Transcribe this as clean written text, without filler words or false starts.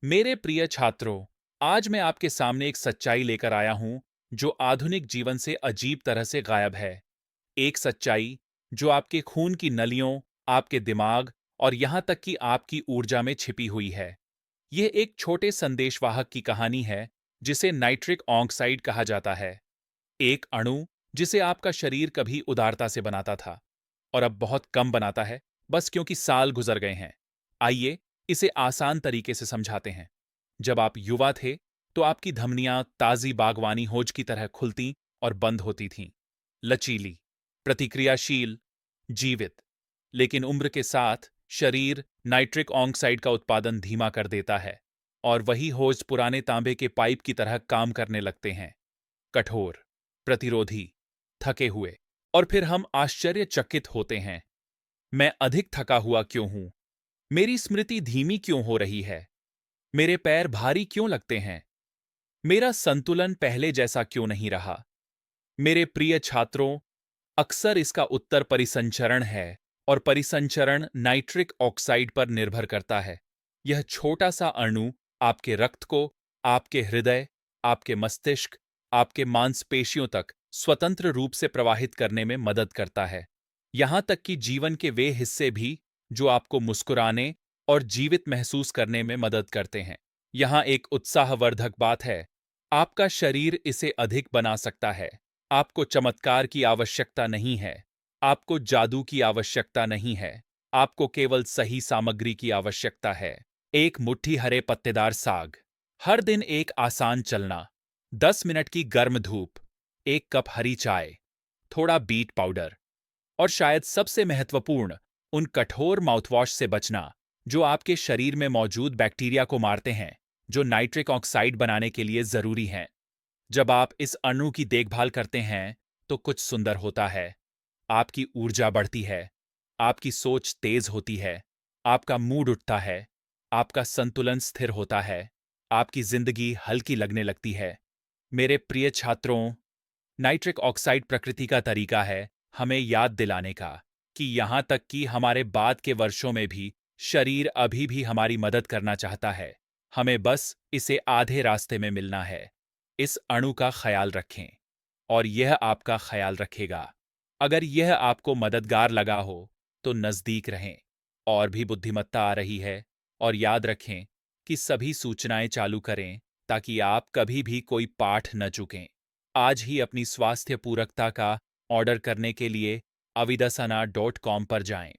मेरे प्रिय छात्रों, आज मैं आपके सामने एक सच्चाई लेकर आया हूं जो आधुनिक जीवन से अजीब तरह से गायब है। एक सच्चाई जो आपके खून की नलियों, आपके दिमाग और यहां तक कि आपकी ऊर्जा में छिपी हुई है। यह एक छोटे संदेशवाहक की कहानी है जिसे नाइट्रिक ऑक्साइड कहा जाता है। एक अणु जिसे आपका शरीर कभी उदारता से बनाता था और अब बहुत कम बनाता है, बस क्योंकि साल गुजर गए हैं। आइए इसे आसान तरीके से समझाते हैं। जब आप युवा थे तो आपकी धमनियां ताजी बागवानी होज की तरह खुलती और बंद होती थीं, लचीली, प्रतिक्रियाशील, जीवित। लेकिन उम्र के साथ शरीर नाइट्रिक ऑक्साइड का उत्पादन धीमा कर देता है और वही होज पुराने तांबे के पाइप की तरह काम करने लगते हैं, कठोर, प्रतिरोधी, थके हुए। और फिर हम आश्चर्यचकित होते हैं, मैं अधिक थका हुआ क्यों हूं? मेरी स्मृति धीमी क्यों हो रही है? मेरे पैर भारी क्यों लगते हैं? मेरा संतुलन पहले जैसा क्यों नहीं रहा? मेरे प्रिय छात्रों, अक्सर इसका उत्तर परिसंचरण है और परिसंचरण नाइट्रिक ऑक्साइड पर निर्भर करता है। यह छोटा सा अणु आपके रक्त को आपके हृदय, आपके मस्तिष्क, आपके मांसपेशियों तक स्वतंत्र रूप से प्रवाहित करने में मदद करता है। यहां तक कि जीवन के वे हिस्से भी जो आपको मुस्कुराने और जीवित महसूस करने में मदद करते हैं। यहां एक उत्साहवर्धक बात है, आपका शरीर इसे अधिक बना सकता है। आपको चमत्कार की आवश्यकता नहीं है, आपको जादू की आवश्यकता नहीं है, आपको केवल सही सामग्री की आवश्यकता है। एक मुट्ठी हरे पत्तेदार साग, हर दिन एक आसान चलना, 10 मिनट की गर्म धूप, एक कप हरी चाय, थोड़ा बीट पाउडर और शायद सबसे महत्वपूर्ण, उन कठोर माउथवॉश से बचना जो आपके शरीर में मौजूद बैक्टीरिया को मारते हैं, जो नाइट्रिक ऑक्साइड बनाने के लिए जरूरी हैं। जब आप इस अणु की देखभाल करते हैं तो कुछ सुंदर होता है। आपकी ऊर्जा बढ़ती है, आपकी सोच तेज होती है, आपका मूड उठता है, आपका संतुलन स्थिर होता है, आपकी जिंदगी हल्की लगने लगती है। मेरे प्रिय छात्रों, नाइट्रिक ऑक्साइड प्रकृति का तरीका है हमें याद दिलाने का कि यहां तक कि हमारे बाद के वर्षों में भी शरीर अभी भी हमारी मदद करना चाहता है। हमें बस इसे आधे रास्ते में मिलना है। इस अणु का ख्याल रखें और यह आपका ख्याल रखेगा। अगर यह आपको मददगार लगा हो तो नज़दीक रहें। और भी बुद्धिमत्ता आ रही है, और याद रखें कि सभी सूचनाएं चालू करें ताकि आप कभी भी कोई पाठ न चूकें। आज ही अपनी स्वास्थ्य पूरकता का ऑर्डर करने के लिए avidasana.com पर जाएं।